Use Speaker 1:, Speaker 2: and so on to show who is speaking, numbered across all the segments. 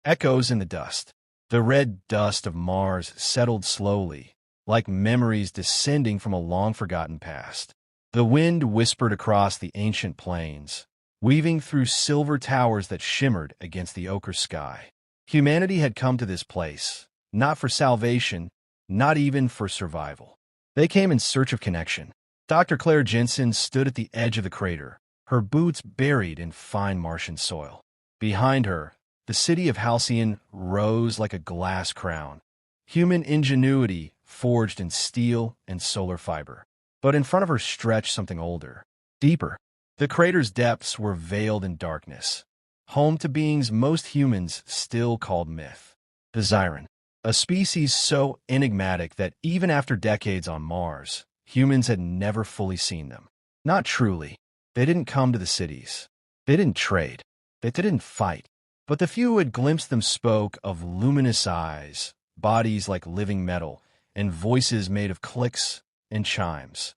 Speaker 1: Echoes in the dust. The red dust of Mars settled slowly, like memories descending from a long-forgotten past. The wind whispered across the ancient plains, weaving through silver towers that shimmered against the ochre sky. Humanity had come to this place, not for salvation, not even for survival. They came in search of connection. Dr. Claire Jensen stood at the edge of the crater, her boots buried in fine Martian soil. Behind her, the city of Halcyon rose like a glass crown, human ingenuity forged in steel and solar fiber. But in front of her stretched something older, deeper. The crater's depths were veiled in darkness, home to beings most humans still called myth. The Zyran, a species so enigmatic that even after decades on Mars, humans had never fully seen them. Not truly. They didn't come to the cities. They didn't trade. They didn't fight. But the few who had glimpsed them spoke of luminous eyes, bodies like living metal, and voices made of clicks and chimes.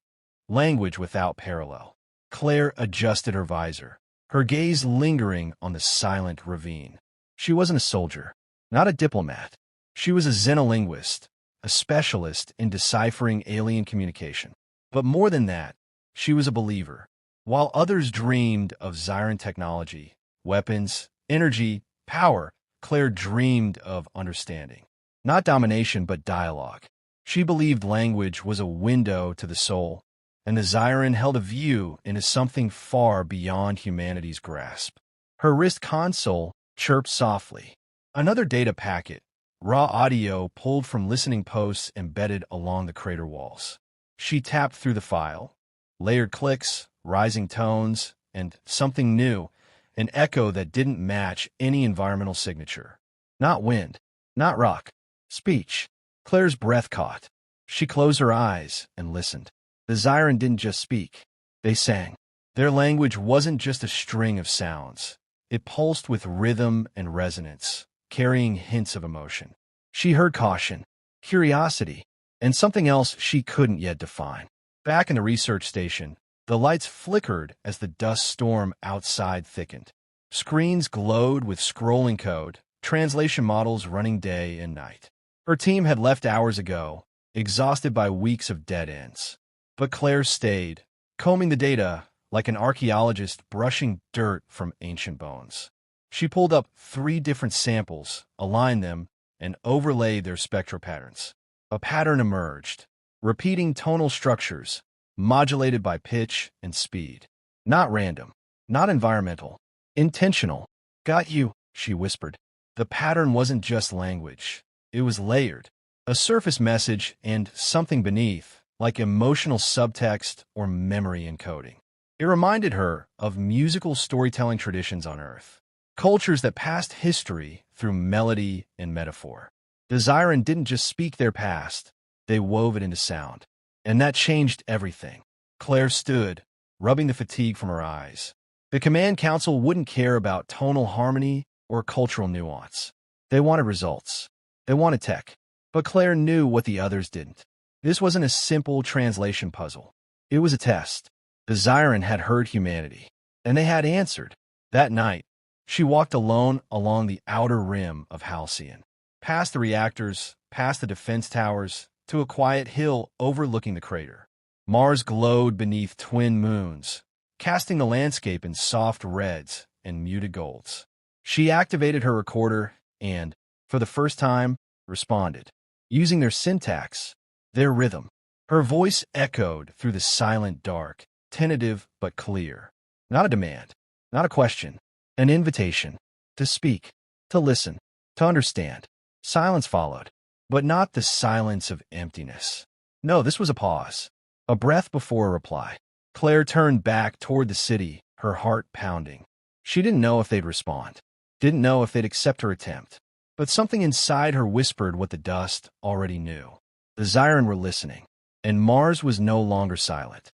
Speaker 1: Language without parallel. Claire adjusted her visor, her gaze lingering on the silent ravine. She wasn't a soldier, not a diplomat. She was a xenolinguist, a specialist in deciphering alien communication. But more than that, she was a believer. While others dreamed of Zyran technology, weapons, energy, power, Claire dreamed of understanding. Not domination, but dialogue. She believed language was a window to the soul, and the Zyran held a view into something far beyond humanity's grasp. Her wrist console chirped softly. Another data packet, raw audio pulled from listening posts embedded along the crater walls. She tapped through the file. Layered clicks, rising tones, and something new, an echo that didn't match any environmental signature. Not wind, not rock, speech. Claire's breath caught. She closed her eyes and listened. The Zyran didn't just speak. They sang. Their language wasn't just a string of sounds. It pulsed with rhythm and resonance, carrying hints of emotion. She heard caution, curiosity, and something else she couldn't yet define. Back in the research station, the lights flickered as the dust storm outside thickened. Screens glowed with scrolling code, translation models running day and night. Her team had left hours ago, exhausted by weeks of dead ends. But Claire stayed, combing the data like an archaeologist brushing dirt from ancient bones. She pulled up 3 different samples, aligned them, and overlaid their spectral patterns. A pattern emerged, repeating tonal structures, modulated by pitch and speed. Not random, not environmental, intentional. Got you, she whispered. The pattern wasn't just language. It was layered. A surface message and something beneath, like emotional subtext or memory encoding. It reminded her of musical storytelling traditions on Earth, cultures that passed history through melody and metaphor. The Zyran didn't just speak their past, they wove it into sound. And that changed everything. Claire stood, rubbing the fatigue from her eyes. The Command Council wouldn't care about tonal harmony or cultural nuance. They wanted results. They wanted tech. But Claire knew what the others didn't. This wasn't a simple translation puzzle. It was a test. The Zyran had heard humanity, and they had answered. That night, she walked alone along the outer rim of Halcyon, past the reactors, past the defense towers, to a quiet hill overlooking the crater. Mars glowed beneath twin moons, casting the landscape in soft reds and muted golds. She activated her recorder and, for the first time, responded, using their syntax, their rhythm. Her voice echoed through the silent dark, tentative but clear. Not a demand, not a question, an invitation to speak, to listen, to understand. Silence followed, but not the silence of emptiness. No, this was a pause, a breath before a reply. Claire turned back toward the city, her heart pounding. She didn't know if they'd respond, didn't know if they'd accept her attempt, but something inside her whispered what the dust already knew. The Zyran were listening, and Mars was no longer silent.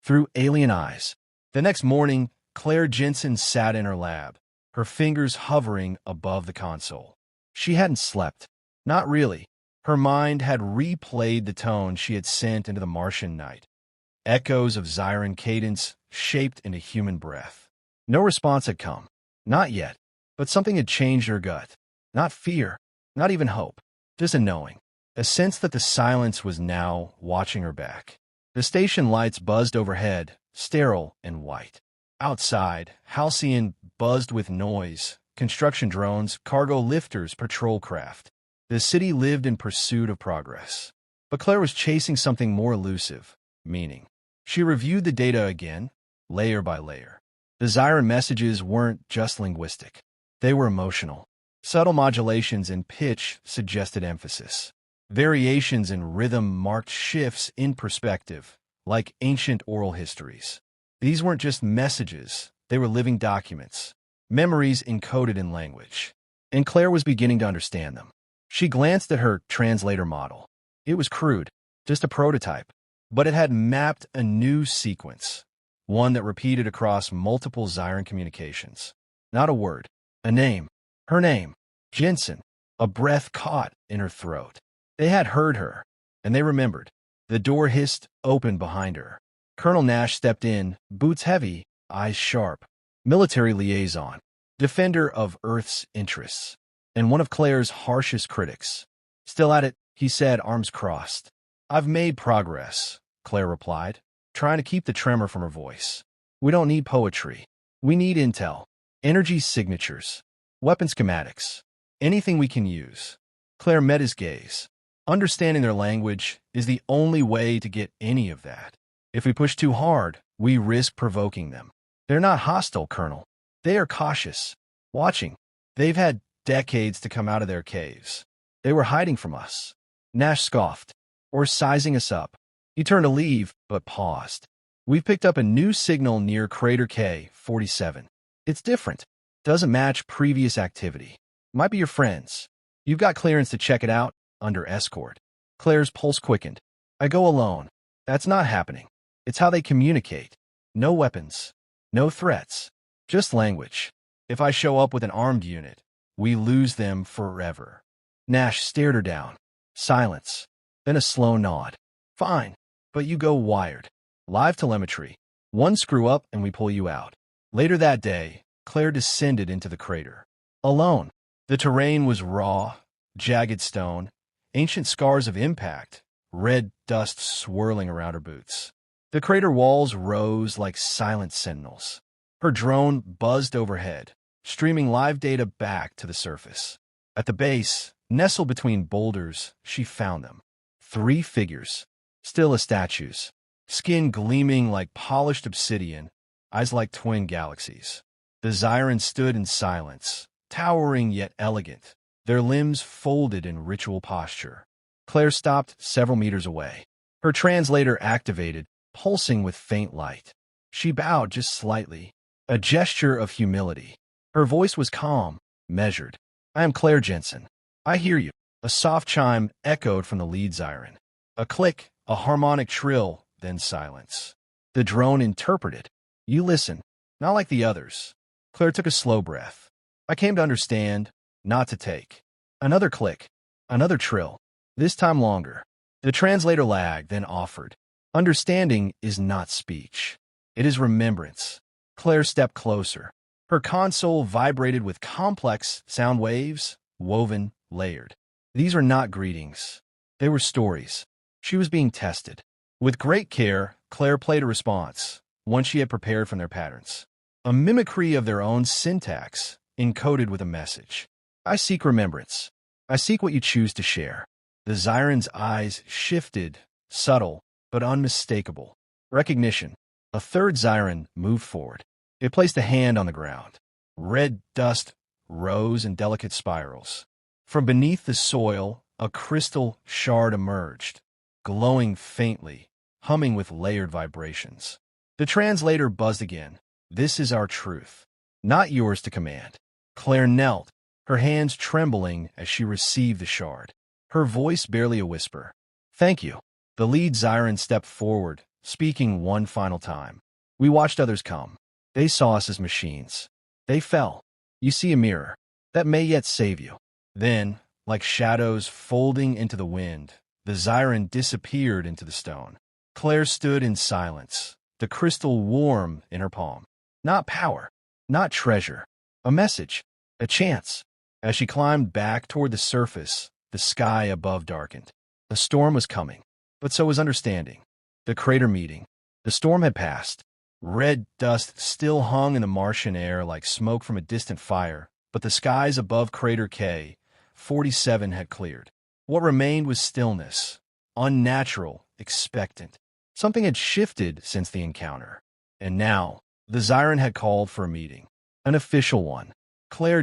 Speaker 1: Through alien eyes. The next morning, Claire Jensen sat in her lab, her fingers hovering above the console. She hadn't slept. Not really. Her mind had replayed the tone she had sent into the Martian night. Echoes of Zyran cadence shaped into human breath. No response had come. Not yet. But something had changed her gut. Not fear, not even hope, just a knowing. A sense that the silence was now watching her back. The station lights buzzed overhead, sterile and white. Outside, Halcyon buzzed with noise, construction drones, cargo lifters, patrol craft. The city lived in pursuit of progress. But Claire was chasing something more elusive, meaning. She reviewed the data again, layer by layer. The Zyran messages weren't just linguistic. They were emotional. Subtle modulations in pitch suggested emphasis. Variations in rhythm marked shifts in perspective, like ancient oral histories. These weren't just messages, they were living documents, memories encoded in language. And Claire was beginning to understand them. She glanced at her translator model. It was crude, just a prototype, but it had mapped a new sequence, one that repeated across multiple Zyran communications. Not a word, a name, her name, Jensen, a breath caught in her throat. They had heard her, and they remembered. The door hissed open behind her. Colonel Nash stepped in, boots heavy, eyes sharp. Military liaison, defender of Earth's interests, and one of Claire's harshest critics. Still at it, he said, arms crossed. I've made progress, Claire replied, trying to keep the tremor from her voice. We don't need poetry. We need intel, energy signatures, weapon schematics, anything we can use. Claire met his gaze. Understanding their language is the only way to get any of that. If we push too hard, we risk provoking them. They're not hostile, Colonel. They are cautious, watching. They've had decades to come out of their caves. They were hiding from us. Nash scoffed, or sizing us up. He turned to leave, but paused. We've picked up a new signal near Crater K-47. It's different. Doesn't match previous activity. Might be your friends. You've got clearance to check it out, under escort. Claire's pulse quickened. I go alone. That's not happening. It's how they communicate. No weapons. No threats. Just language. If I show up with an armed unit, we lose them forever. Nash stared her down. Silence. Then a slow nod. Fine. But you go wired. Live telemetry. One screw up and we pull you out. Later that day, Claire descended into the crater. Alone. The terrain was raw, jagged stone, ancient scars of impact, red dust swirling around her boots. The crater walls rose like silent sentinels. Her drone buzzed overhead, streaming live data back to the surface. At the base, nestled between boulders, she found them. 3 figures, still as statues, skin gleaming like polished obsidian, eyes like twin galaxies. The Zyran stood in silence, towering yet elegant, their limbs folded in ritual posture. Claire stopped several meters away. Her translator activated, pulsing with faint light. She bowed just slightly, a gesture of humility. Her voice was calm, measured. I am Claire Jensen. I hear you. A soft chime echoed from the lead Zyran. A click, a harmonic trill, then silence. The drone interpreted. You listen, not like the others. Claire took a slow breath. I came to understand, not to take. Another click, another trill, this time longer. The translator lagged, then offered. Understanding is not speech. It is remembrance. Claire stepped closer. Her console vibrated with complex sound waves, woven, layered. These were not greetings. They were stories. She was being tested. With great care, Claire played a response, one she had prepared from their patterns. A mimicry of their own syntax, encoded with a message. I seek remembrance. I seek what you choose to share. The Zyran's eyes shifted, subtle, but unmistakable. Recognition. A third Zyran moved forward. It placed a hand on the ground. Red dust rose in delicate spirals. From beneath the soil, a crystal shard emerged, glowing faintly, humming with layered vibrations. The translator buzzed again. This is our truth, not yours to command. Claire knelt, her hands trembling as she received the shard. Her voice barely a whisper. Thank you. The lead Zyran stepped forward, speaking one final time. We watched others come. They saw us as machines. They fell. You see a mirror. That may yet save you. Then, like shadows folding into the wind, the Zyran disappeared into the stone. Claire stood in silence, the crystal warm in her palm. Not power, not treasure. A message, a chance. As she climbed back toward the surface, the sky above darkened. The storm was coming, but so was understanding. The crater meeting. The storm had passed. Red dust still hung in the Martian air like smoke from a distant fire, but the skies above crater K-47 had cleared. What remained was stillness, unnatural, expectant. Something had shifted since the encounter. And now, the Zyran had called for a meeting. An official one.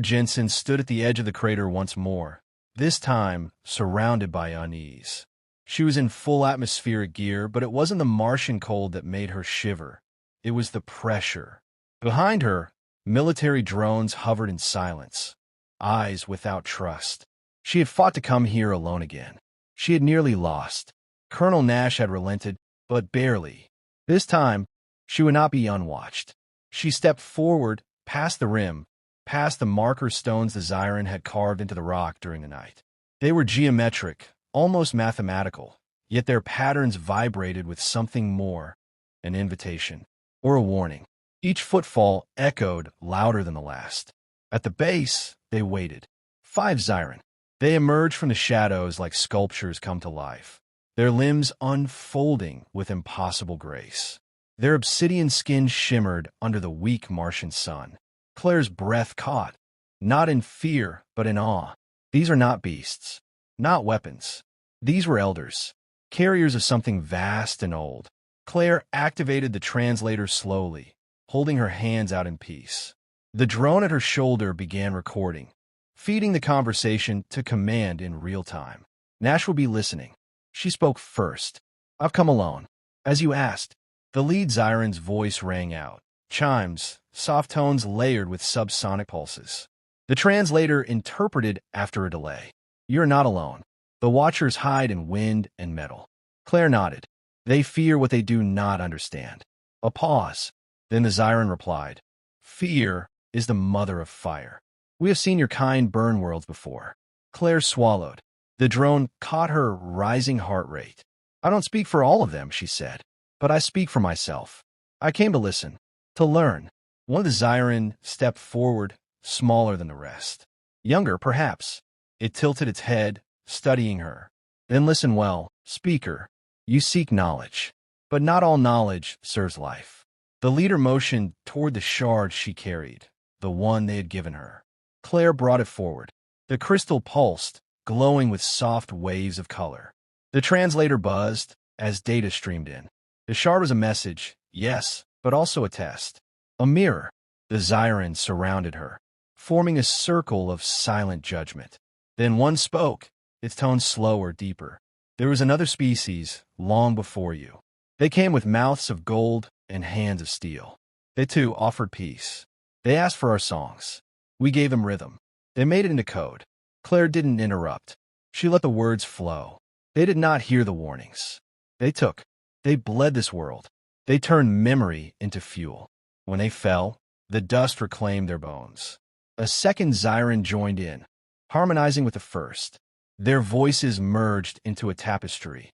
Speaker 1: Jensen stood at the edge of the crater once more, this time surrounded by unease. She was in full atmospheric gear, but it wasn't the Martian cold that made her shiver. It was the pressure. Behind her, military drones hovered in silence, eyes without trust. She had fought to come here alone again. She had nearly lost. Colonel Nash had relented, but barely. This time, she would not be unwatched. She stepped forward, past the rim, past the marker stones the Zyran had carved into the rock during the night. They were geometric, almost mathematical, yet their patterns vibrated with something more, an invitation, or a warning. Each footfall echoed louder than the last. At the base, they waited. 5 Zyran. They emerged from the shadows like sculptures come to life, their limbs unfolding with impossible grace. Their obsidian skin shimmered under the weak Martian sun. Claire's breath caught, not in fear, but in awe. These are not beasts, not weapons. These were elders, carriers of something vast and old. Claire activated the translator slowly, holding her hands out in peace. The drone at her shoulder began recording, feeding the conversation to command in real time. Nash will be listening. She spoke first. I've come alone. As you asked, the lead Zyran's voice rang out. Chimes, soft tones layered with subsonic pulses. The translator interpreted after a delay. You're not alone. The Watchers hide in wind and metal. Claire nodded. They fear what they do not understand. A pause. Then the Zyran replied, Fear is the mother of fire. We have seen your kind burn worlds before. Claire swallowed. The drone caught her rising heart rate. I don't speak for all of them, she said, but I speak for myself. I came to listen. To learn. One of the Zyran stepped forward, smaller than the rest. Younger, perhaps. It tilted its head, studying her. Then listen well, speaker. You seek knowledge. But not all knowledge serves life. The leader motioned toward the shard she carried, the one they had given her. Claire brought it forward. The crystal pulsed, glowing with soft waves of color. The translator buzzed as data streamed in. The shard was a message, yes, but also a test. A mirror. The Zyran surrounded her, forming a circle of silent judgment. Then one spoke, its tone slower, deeper. There was another species, long before you. They came with mouths of gold and hands of steel. They too offered peace. They asked for our songs. We gave them rhythm. They made it into code. Claire didn't interrupt. She let the words flow. They did not hear the warnings. They took. They bled this world. They turned memory into fuel. When they fell, the dust reclaimed their bones. A second Zyran joined in, harmonizing with the first. Their voices merged into a tapestry.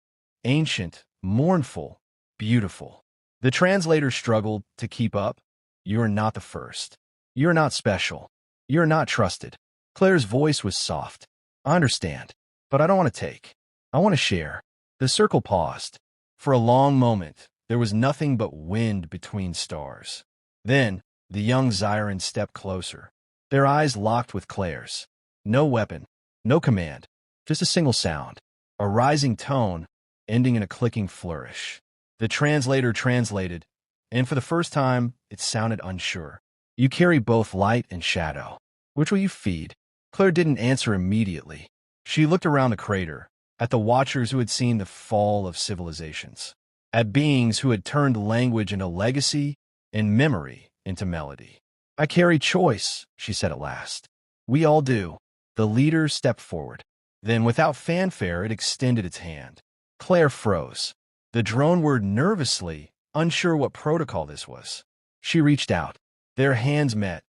Speaker 1: Ancient, mournful, beautiful. The translator struggled to keep up. You're not the first. You're not special. You're not trusted. Claire's voice was soft. I understand, but I don't want to take. I want to share. The circle paused. For a long moment, there was nothing but wind between stars. Then, the young Zyran stepped closer. Their eyes locked with Claire's. No weapon, no command, just a single sound. A rising tone, ending in a clicking flourish. The translator translated, and for the first time, it sounded unsure. You carry both light and shadow. Which will you feed? Claire didn't answer immediately. She looked around the crater, at the Watchers who had seen the fall of civilizations, at beings who had turned language into legacy and memory into melody. I carry choice, she said at last. We all do. The leader stepped forward. Then, without fanfare, it extended its hand. Claire froze. The drone whirred nervously, unsure what protocol this was. She reached out. Their hands met,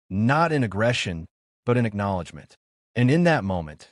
Speaker 1: not in aggression, but in acknowledgement. And in that moment,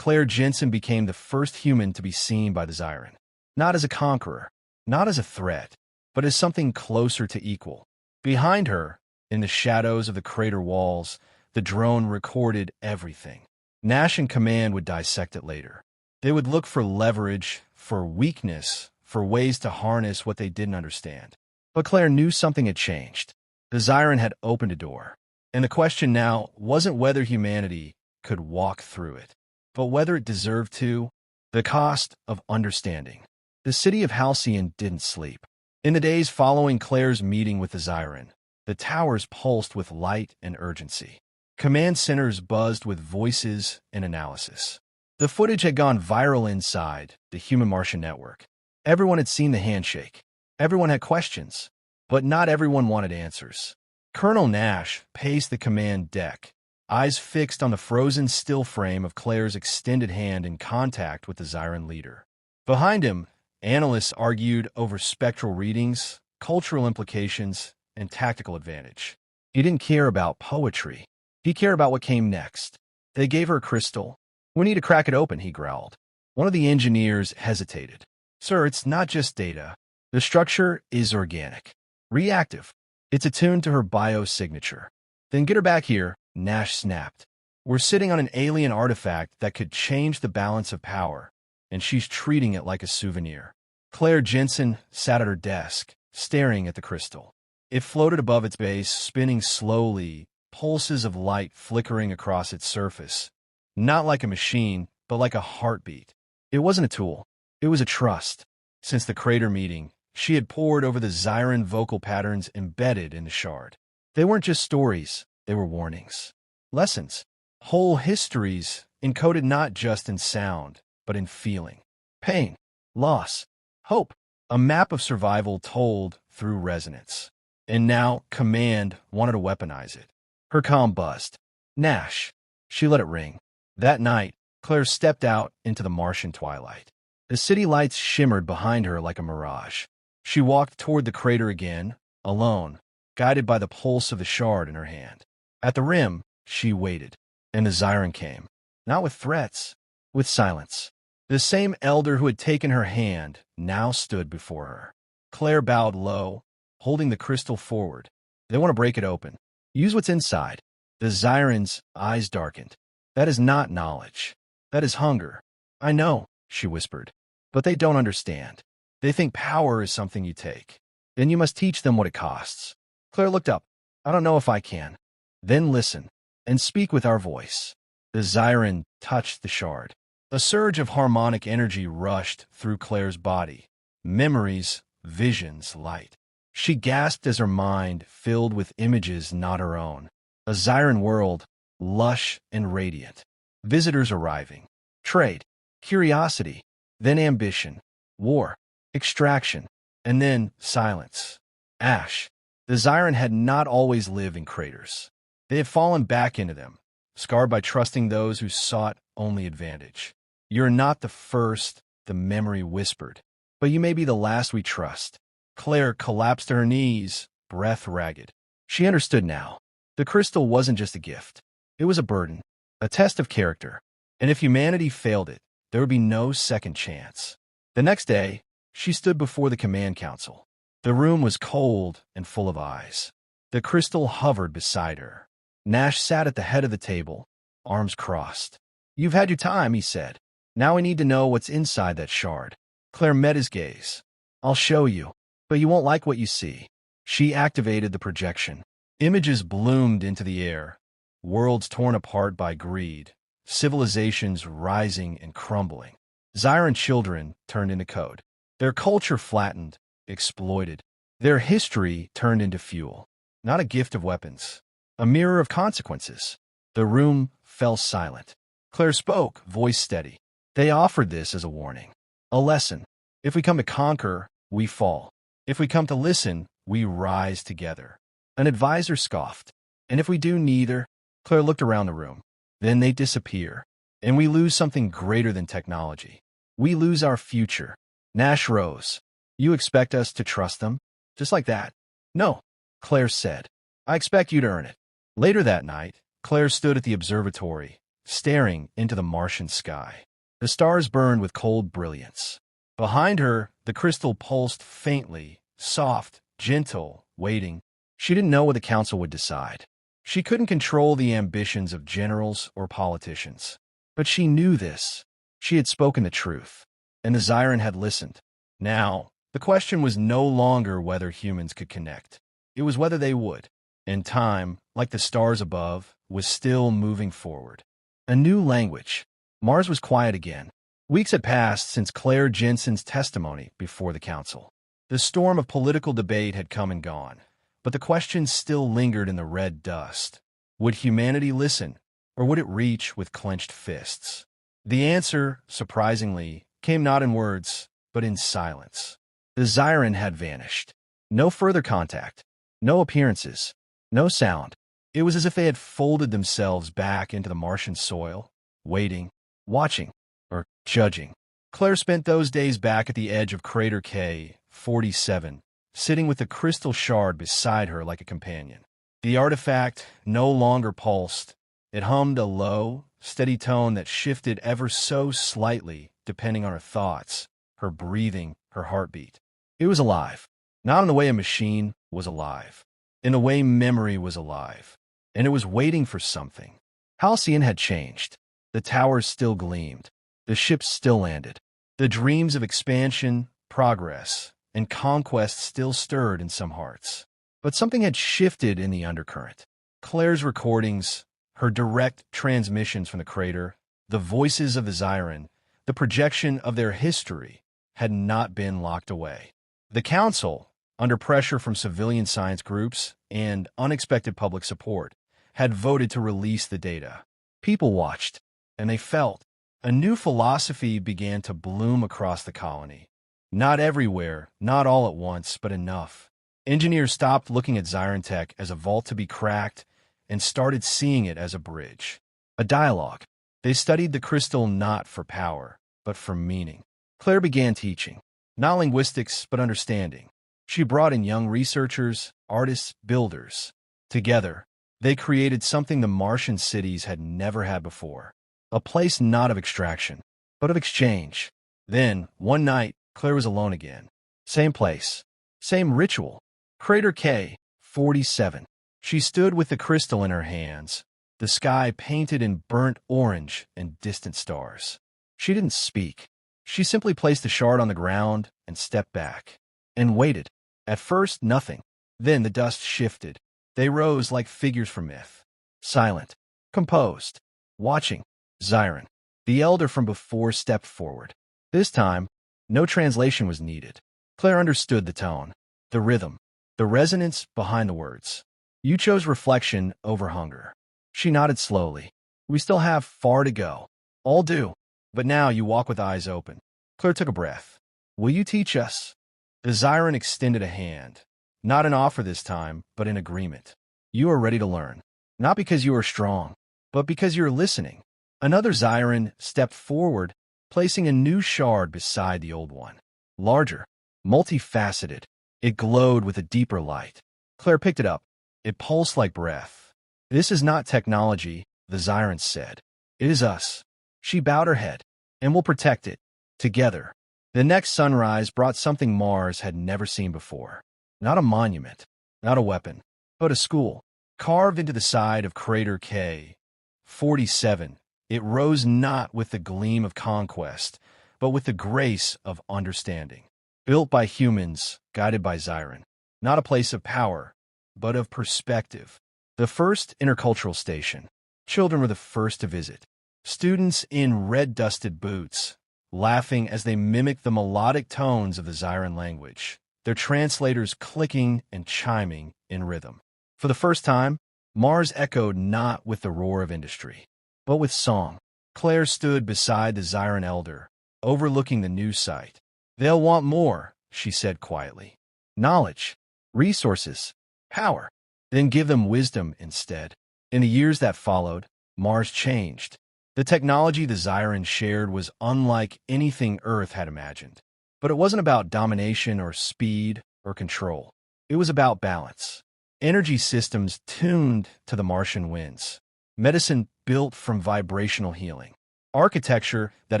Speaker 1: Jensen became the first human to be seen by the Zyran. Not as a conqueror, not as a threat, but as something closer to equal. Behind her, in the shadows of the crater walls, The drone recorded everything. Nash and Command would dissect it later. They would look for leverage, for weakness, for ways to harness what they didn't understand. But Claire knew something had changed. The Zyran had opened a door. And the question now wasn't whether humanity could walk through it, but whether it deserved to. The cost of understanding. The city of Halcyon didn't sleep. In the days following Claire's meeting with the Zyran, the towers pulsed with light and urgency. Command centers buzzed with voices and analysis. The footage had gone viral inside the human Martian network. Everyone had seen the handshake. Everyone had questions, but not everyone wanted answers. Colonel Nash paced the command deck, eyes fixed on the frozen still frame of Claire's extended hand in contact with the Zyran leader. Behind him, analysts argued over spectral readings, cultural implications, and tactical advantage. He didn't care about poetry. He cared about what came next. They gave her a crystal. "We need to crack it open," he growled. One of the engineers hesitated. "Sir, it's not just data. The structure is organic, reactive. It's attuned to her biosignature." "Then get her back here," Nash snapped. "We're sitting on an alien artifact that could change the balance of power, and she's treating it like a souvenir." Claire Jensen sat at her desk, staring at the crystal. It floated above its base, spinning slowly, pulses of light flickering across its surface. Not like a machine, but like a heartbeat. It wasn't a tool. It was a trust. Since the crater meeting, she had pored over the Zyran vocal patterns embedded in the shard. They weren't just stories, they were warnings. Lessons. Whole histories, encoded not just in sound, but in feeling. Pain, loss, hope. A map of survival told through resonance. And now, Command wanted to weaponize it. Her comm buzzed. "Nash." She let it ring. That night, Claire stepped out into the Martian twilight. The city lights shimmered behind her like a mirage. She walked toward the crater again, alone, guided by the pulse of the shard in her hand. At the rim, she waited, and the Zyran came. Not with threats, with silence. The same elder who had taken her hand now stood before her. Claire bowed low, holding the crystal forward. "They want to break it open. Use what's inside." The Zyran's eyes darkened. "That is not knowledge. That is hunger." "I know," she whispered, "but they don't understand. They think power is something you take. Then you must teach them what it costs." Claire looked up. "I don't know if I can." "Then listen, and speak with our voice." The Zyran touched the shard. A surge of harmonic energy rushed through Claire's body. Memories, visions, light. She gasped as her mind filled with images not her own. A Zyran world, lush and radiant. Visitors arriving. Trade. Curiosity. Then ambition. War. Extraction. And then silence. Ash. The Zyran had not always lived in craters. They had fallen back into them, scarred by trusting those who sought only advantage. "You're not the first," the memory whispered, "but you may be the last we trust." Claire collapsed to her knees, breath ragged. She understood now. The crystal wasn't just a gift. It was a burden, a test of character. And if humanity failed it, there would be no second chance. The next day, she stood before the command council. The room was cold and full of eyes. The crystal hovered beside her. Nash sat at the head of the table, arms crossed. "You've had your time," he said. "Now we need to know what's inside that shard." Claire met his gaze. "I'll show you, but you won't like what you see." She activated the projection. Images bloomed into the air, worlds torn apart by greed, civilizations rising and crumbling. Zyran children turned into code. Their culture flattened, exploited. Their history turned into fuel. Not a gift of weapons, a mirror of consequences. The room fell silent. Claire spoke, voice steady. "They offered this as a warning, a lesson. If we come to conquer, we fall. If we come to listen, we rise together." An advisor scoffed. "And if we do neither?" Claire looked around the room. "Then they disappear, and we lose something greater than technology. We lose our future." Nash rose. "You expect us to trust them? Just like that?" "No," Claire said. "I expect you to earn it." Later that night, Claire stood at the observatory, staring into the Martian sky. The stars burned with cold brilliance. Behind her, the crystal pulsed faintly, soft, gentle, waiting. She didn't know what the council would decide. She couldn't control the ambitions of generals or politicians. But she knew this. She had spoken the truth, and the Zyran had listened. Now, the question was no longer whether humans could connect. It was whether they would. And time, like the stars above, was still moving forward. A new language. Mars was quiet again. Weeks had passed since Claire Jensen's testimony before the council. The storm of political debate had come and gone, but the question still lingered in the red dust. Would humanity listen, or would it reach with clenched fists? The answer, surprisingly, came not in words, but in silence. The Zyran had vanished. No further contact, no appearances, no sound. It was as if they had folded themselves back into the Martian soil, waiting, watching, or judging. Claire spent those days back at the edge of crater K-47, sitting with the crystal shard beside her like a companion. The artifact no longer pulsed. It hummed a low, steady tone that shifted ever so slightly depending on her thoughts, her breathing, her heartbeat. It was alive, not in the way a machine was alive, in the way memory was alive, and it was waiting for something. Halcyon had changed. The towers still gleamed. The ships still landed. The dreams of expansion, progress, and conquest still stirred in some hearts. But something had shifted in the undercurrent. Claire's recordings, her direct transmissions from the crater, the voices of the Zyran, the projection of their history, had not been locked away. The Council, under pressure from civilian science groups and unexpected public support, had voted to release the data. People watched, and they felt. A new philosophy began to bloom across the colony. Not everywhere, not all at once, but enough. Engineers stopped looking at Zyran Tech as a vault to be cracked and started seeing it as a bridge, a dialogue. They studied the crystal not for power, but for meaning. Claire began teaching, not linguistics, but understanding. She brought in young researchers, artists, builders. Together, they created something the Martian cities had never had before. A place not of extraction, but of exchange. Then, one night, Claire was alone again. Same place, same ritual. Crater K-47. She stood with the crystal in her hands, the sky painted in burnt orange and distant stars. She didn't speak. She simply placed the shard on the ground and stepped back. And waited. At first, nothing. Then the dust shifted. They rose like figures from myth. Silent. Composed. Watching. Zyran, the elder from before, stepped forward. This time, no translation was needed. Claire understood the tone, the rhythm, the resonance behind the words. You chose reflection over hunger. She nodded slowly. We still have far to go. All do. But now you walk with eyes open. Claire took a breath. Will you teach us? The Zyran extended a hand. Not an offer this time, but an agreement. You are ready to learn. Not because you are strong, but because you are listening. Another Zyran stepped forward, placing a new shard beside the old one. Larger, multifaceted. It glowed with a deeper light. Claire picked it up. It pulsed like breath. This is not technology, the Zyran said. It is us. She bowed her head. And we'll protect it. Together. The next sunrise brought something Mars had never seen before. Not a monument. Not a weapon. But a school. Carved into the side of crater K-47. It rose not with the gleam of conquest, but with the grace of understanding. Built by humans, guided by Zyran. Not a place of power, but of perspective. The first intercultural station. Children were the first to visit. Students in red-dusted boots, laughing as they mimicked the melodic tones of the Zyran language, their translators clicking and chiming in rhythm. For the first time, Mars echoed not with the roar of industry, but with song. Claire stood beside the Zyran elder, overlooking the new site. They'll want more, she said quietly. Knowledge, resources, power. Then give them wisdom instead. In the years that followed, Mars changed. The technology the Zyran shared was unlike anything Earth had imagined. But it wasn't about domination or speed or control. It was about balance. Energy systems tuned to the Martian winds. Medicine built from vibrational healing. Architecture that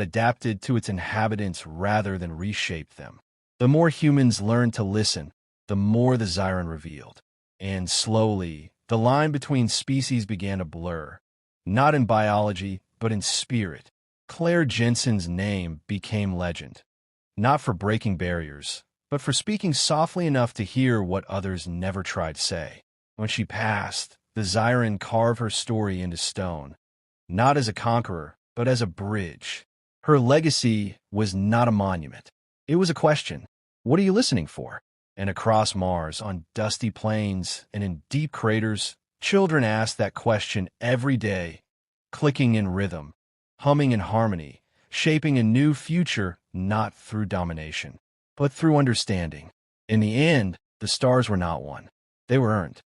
Speaker 1: adapted to its inhabitants rather than reshaped them. The more humans learned to listen, the more the Zyran revealed. And slowly, The line between species began to blur, not in biology, but in spirit. Claire Jensen's name became legend, not for breaking barriers, but for speaking softly enough to hear what others never tried to say. When she passed, the Zyran carved her story into stone, not as a conqueror, but as a bridge. Her legacy was not a monument. It was a question. What are you listening for? And across Mars, on dusty plains and in deep craters, children ask that question every day, clicking in rhythm, humming in harmony, shaping a new future not through domination, but through understanding. In the end, the stars were not won. They were earned.